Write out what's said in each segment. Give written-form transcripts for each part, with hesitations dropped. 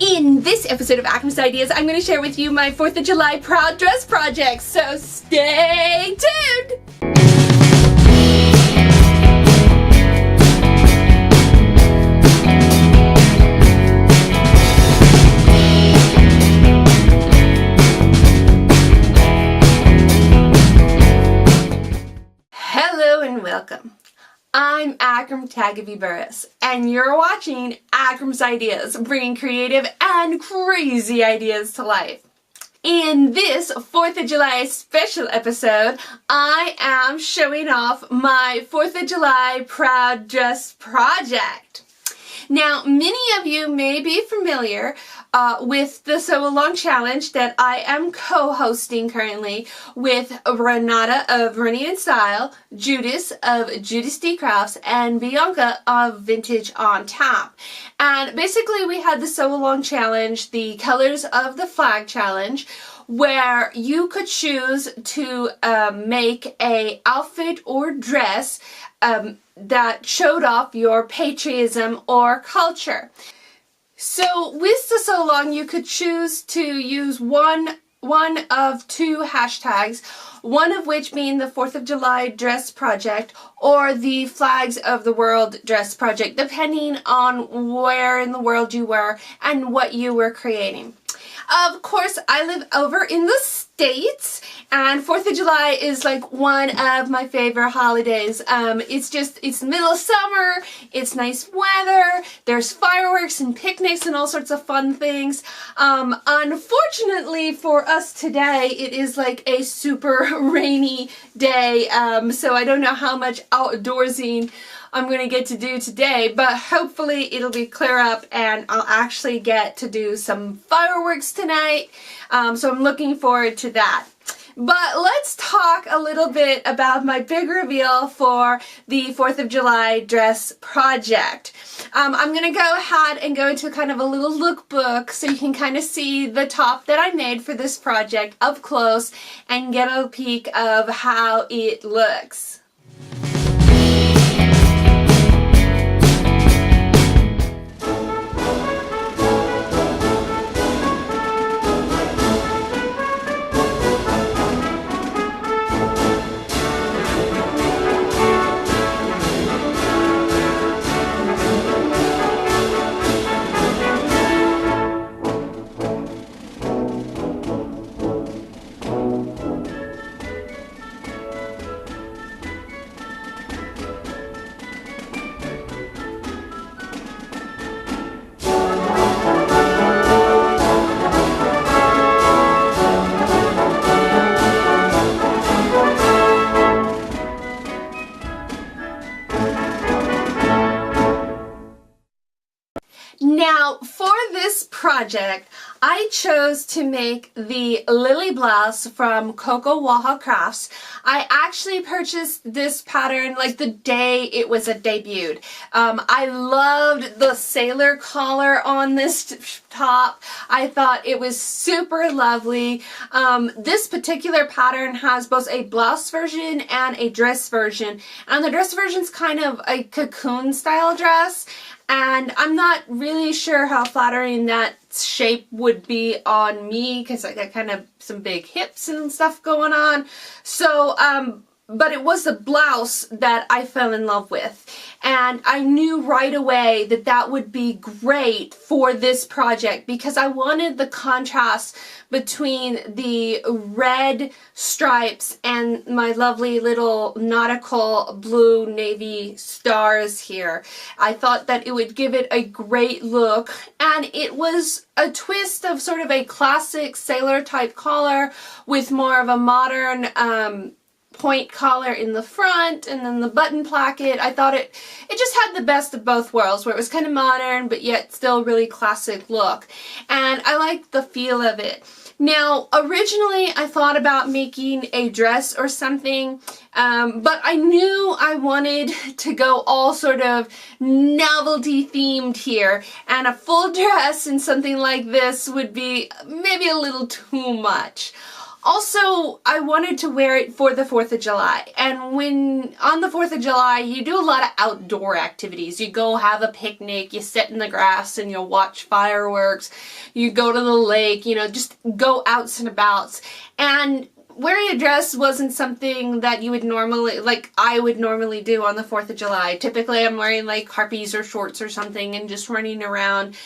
In this episode of Akram's Ideas, I'm going to share with you my 4th of July proud dress project, so stay tuned! Hello and welcome. I'm Akram Burris, and you're watching Akram's Ideas, bringing creative and crazy ideas to life. In this 4th of July special episode, I am showing off my 4th of July proud dress project. Now, many of you may be familiar with the Sew Along Challenge that I am co-hosting currently with Renata of Running in Style, Judas of Judas D Crafts, and Bianca of Vintage on Tap. And basically we had the Sew Along Challenge, the Colors of the Flag Challenge, where you could choose to make a outfit or dress that showed off your patriotism or culture. So with the Sew Along, you could choose to use one of two hashtags, one of which being the 4th of July dress project or the Flags of the World dress project, depending on where in the world you were and what you were creating. Of course, I live over in the States, and 4th of July is like one of my favorite holidays. It's middle of summer, it's nice weather, there's fireworks and picnics and all sorts of fun things. Unfortunately for us today, it is like a super rainy day, so I don't know how much outdoorsing I'm going to get to do today, but hopefully it'll be clear up and I'll actually get to do some fireworks tonight, so I'm looking forward to that. But let's talk a little bit about my big reveal for the 4th of July dress project. I'm going to go ahead and go into kind of a little lookbook so you can kind of see the top that I made for this project up close and get a peek of how it looks. Now, for this project, I chose to make the Lily Blouse from Coco Waha Crafts. I actually purchased this pattern like the day it was debuted. I loved the sailor collar on this top. I thought it was super lovely. This particular pattern has both a blouse version and a dress version. And the dress version is kind of a cocoon style dress. And I'm not really sure how flattering that shape would be on me because I got kind of some big hips and stuff going on. So, but it was the blouse that I fell in love with. And I knew right away that that would be great for this project because I wanted the contrast between the red stripes and my lovely little nautical blue navy stars here. I thought that it would give it a great look, and it was a twist of sort of a classic sailor type collar with more of a modern point collar in the front and then the button placket. I thought it just had the best of both worlds, where it was kind of modern but yet still really classic look, and I liked the feel of it. Now, originally I thought about making a dress or something, but I knew I wanted to go all sort of novelty themed here, and a full dress and something like this would be maybe a little too much. Also, I wanted to wear it for the 4th of July. And when on the 4th of July, you do a lot of outdoor activities. You go have a picnic, you sit in the grass and you'll watch fireworks. You go to the lake, you know, just go outs and abouts. And wearing a dress wasn't something that you would normally, like I would normally do on the 4th of July. Typically I'm wearing like harpies or shorts or something and just running around,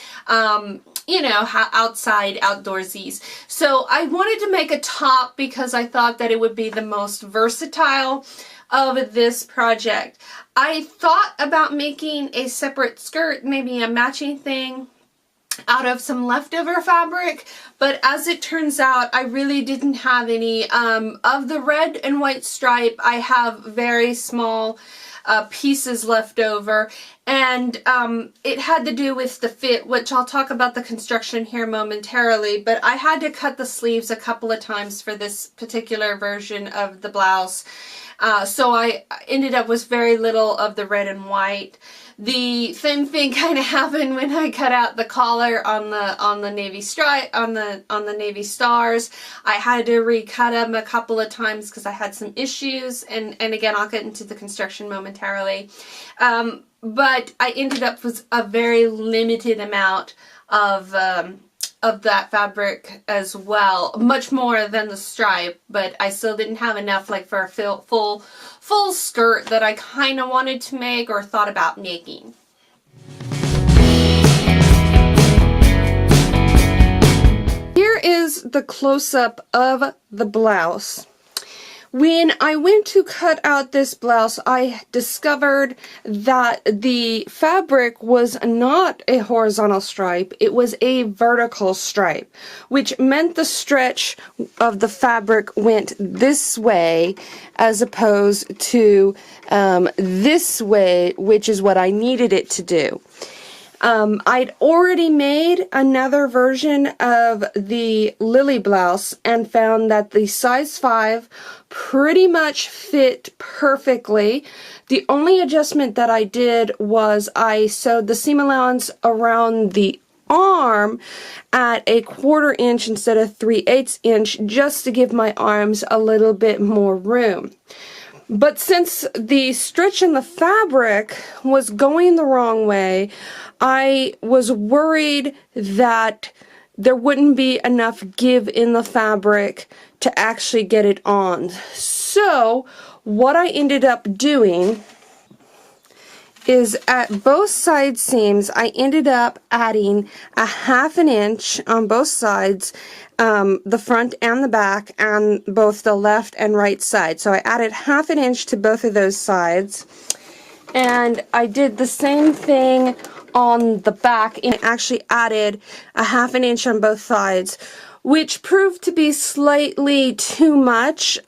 you know, outside, outdoorsies. So I wanted to make a top because I thought that it would be the most versatile of this project. I thought about making a separate skirt, maybe a matching thing out of some leftover fabric, but as it turns out, I really didn't have any of the red and white stripe. I have very small pieces left over, and it had to do with the fit, which I'll talk about the construction here momentarily, but I had to cut the sleeves a couple of times for this particular version of the blouse. So I ended up with very little of the red and white. The same thing kind of happened when I cut out the collar on the navy stripe, on the navy stars. I had to recut them a couple of times because I had some issues, and again I'll get into the construction momentarily. But I ended up with a very limited amount of that fabric as well, much more than the stripe, but I still didn't have enough like for a full skirt that I kind of wanted to make or thought about making. Here is the close-up of the blouse. When I went to cut out this blouse, I discovered that the fabric was not a horizontal stripe, it was a vertical stripe, which meant the stretch of the fabric went this way as opposed to this way, which is what I needed it to do. I'd already made another version of the Lily Blouse and found that the size 5 pretty much fit perfectly. The only adjustment that I did was I sewed the seam allowance around the arm at a 1/4 inch instead of 3/8 inch just to give my arms a little bit more room. But since the stretch in the fabric was going the wrong way, I was worried that there wouldn't be enough give in the fabric to actually get it on. So what I ended up doing is at both side seams, I ended up adding a 1/2 inch on both sides, the front and the back, and both the left and right side. So I added 1/2 inch to both of those sides, and I did the same thing on the back and actually added a 1/2 inch on both sides, which proved to be slightly too much.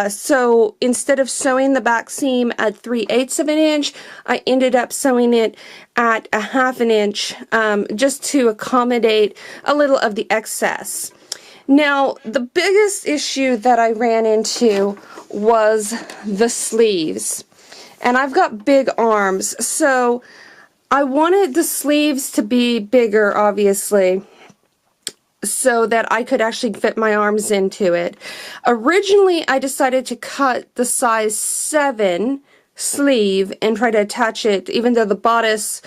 So instead of sewing the back seam at 3/8 of an inch, I ended up sewing it at a 1/2 inch just to accommodate a little of the excess. Now, the biggest issue that I ran into was the sleeves. And I've got big arms, so I wanted the sleeves to be bigger, obviously, so that I could actually fit my arms into it. Originally, I decided to cut the size 7 sleeve and try to attach it, even though the bodice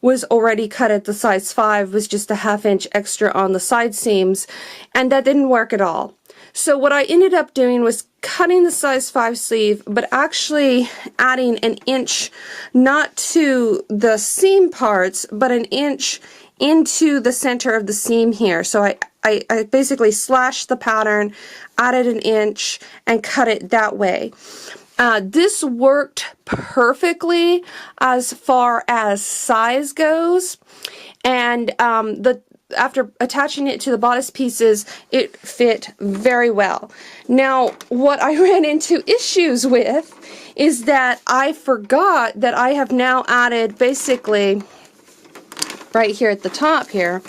was already cut at the size 5, was just a 1/2 inch extra on the side seams, and that didn't work at all. So what I ended up doing was cutting the size 5 sleeve, but actually adding an inch, not to the seam parts, but an inch into the center of the seam here. So I basically slashed the pattern, added an inch, and cut it that way. This worked perfectly as far as size goes, and after attaching it to the bodice pieces, it fit very well. Now, what I ran into issues with is that I forgot that I have now added, basically, right here at the top here,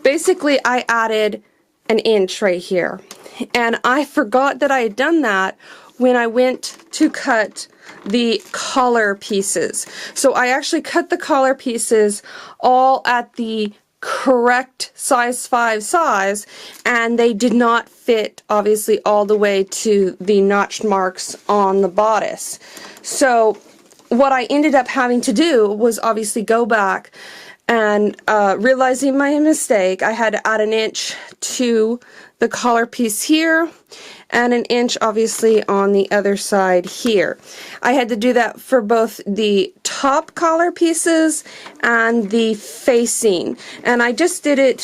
basically I added an inch right here. And I forgot that I had done that when I went to cut the collar pieces. So I actually cut the collar pieces all at the correct size 5 size, and they did not fit obviously all the way to the notched marks on the bodice. So what I ended up having to do was obviously go back and realizing my mistake, I had to add an inch to the collar piece here and an inch obviously on the other side here. I had to do that for both the top collar pieces and the facing, and I just did it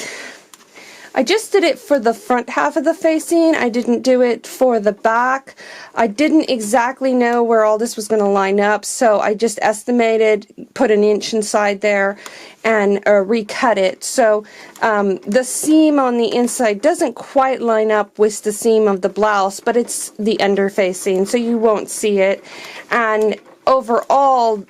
for the front half of the facing. I didn't do it for the back. I didn't exactly know where all this was going to line up, so I just estimated, put an inch inside there, and recut it. So the seam on the inside doesn't quite line up with the seam of the blouse, but it's the under facing, so you won't see it. And overall,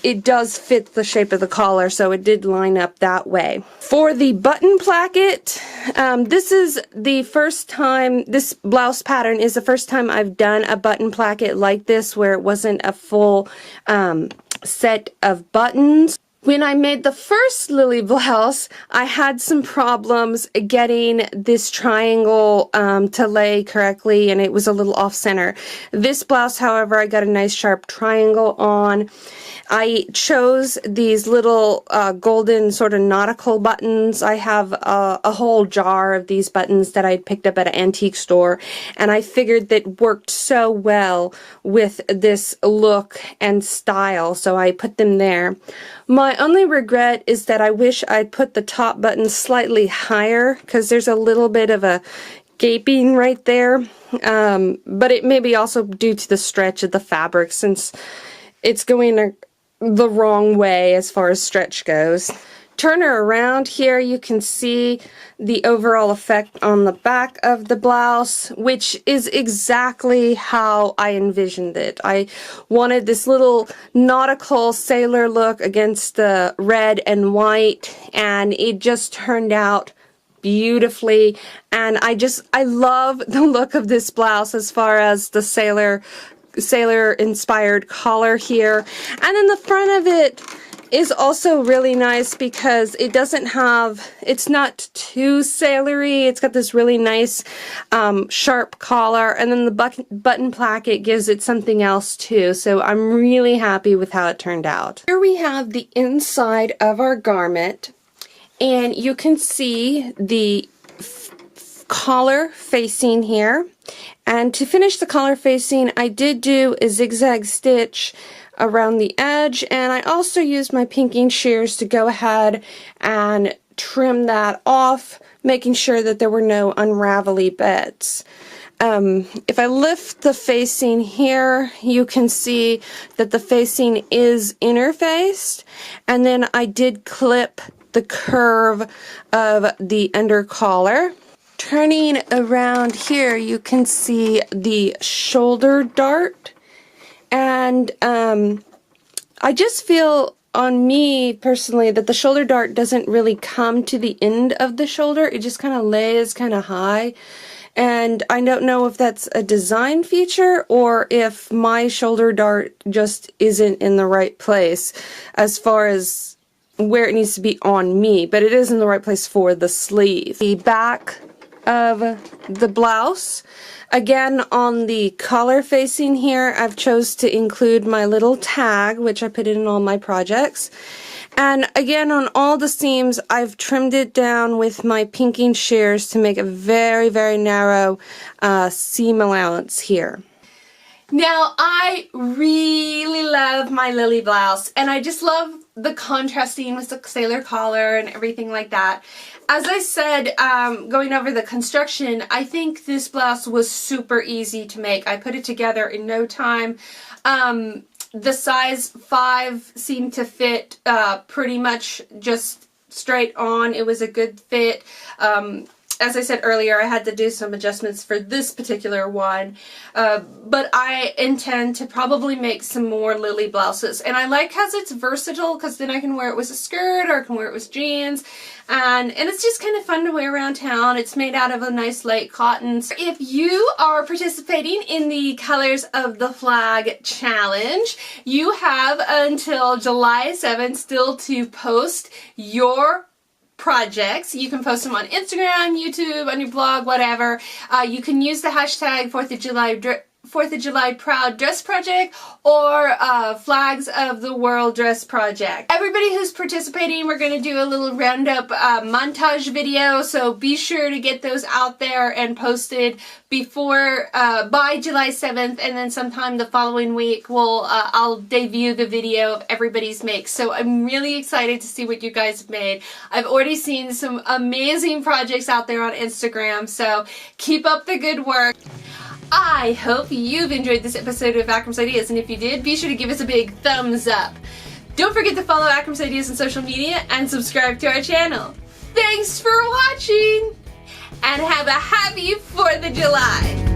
it does fit the shape of the collar, so it did line up that way. For the button placket, this is the first time, this blouse pattern is the first time I've done a button placket like this, where it wasn't a full set of buttons. When I made the first Lily blouse, I had some problems getting this triangle to lay correctly, and it was a little off center. This blouse, however, I got a nice sharp triangle on. I chose these little golden sort of nautical buttons. I have a whole jar of these buttons that I picked up at an antique store, and I figured that worked so well with this look and style, so I put them there. My only regret is that I wish I'd put the top button slightly higher, because there's a little bit of a gaping right there, but it may be also due to the stretch of the fabric, since it's going the wrong way as far as stretch goes. Turn her around here, you can see the overall effect on the back of the blouse, which is exactly how I envisioned it. I wanted this little nautical sailor look against the red and white, and it just turned out beautifully. And I love the look of this blouse as far as the sailor inspired collar here, and then the front of it is also really nice because it's not too sailory. It's got this really nice sharp collar, and then the button placket gives it something else too, so I'm really happy with how it turned out. Here we have the inside of our garment, and you can see the collar facing here. And to finish the collar facing, I did do a zigzag stitch around the edge, and I also used my pinking shears to go ahead and trim that off, making sure that there were no unravelly bits. If I lift the facing here, you can see that the facing is interfaced, and then I did clip the curve of the under collar. Turning around here, you can see the shoulder dart, and I just feel on me personally that the shoulder dart doesn't really come to the end of the shoulder. It just kind of lays kind of high, and I don't know if that's a design feature or if my shoulder dart just isn't in the right place as far as where it needs to be on me, but it is in the right place for the sleeve. The back of the blouse, again on the collar facing here, I've chose to include my little tag, which I put in all my projects, and again on all the seams I've trimmed it down with my pinking shears to make a very, very narrow seam allowance here. Now, I really love my Lily blouse, and I just love the contrasting with the sailor collar and everything like that. As I said, going over the construction, I think this blouse was super easy to make. I put it together in no time. The size 5 seemed to fit pretty much just straight on. It was a good fit. As I said earlier, I had to do some adjustments for this particular one, but I intend to probably make some more Lily blouses. And I like how it's versatile, because then I can wear it with a skirt, or I can wear it with jeans, and it's just kind of fun to wear around town. It's made out of a nice light cotton. If you are participating in the Colors of the Flag challenge, you have until July 7th still to post your projects. You can post them on Instagram, YouTube, on your blog, whatever. You can use the hashtag 4th of July Proud Dress Project or Flags of the World Dress Project. Everybody who's participating, we're going to do a little roundup montage video, so be sure to get those out there and posted before by July 7th, and then sometime the following week I'll debut the video of everybody's makes. So I'm really excited to see what you guys have made. I've already seen some amazing projects out there on Instagram, so keep up the good work. I hope you've enjoyed this episode of Akram's Ideas, and if you did, be sure to give us a big thumbs up. Don't forget to follow Akram's Ideas on social media and subscribe to our channel. Thanks for watching, and have a happy 4th of July!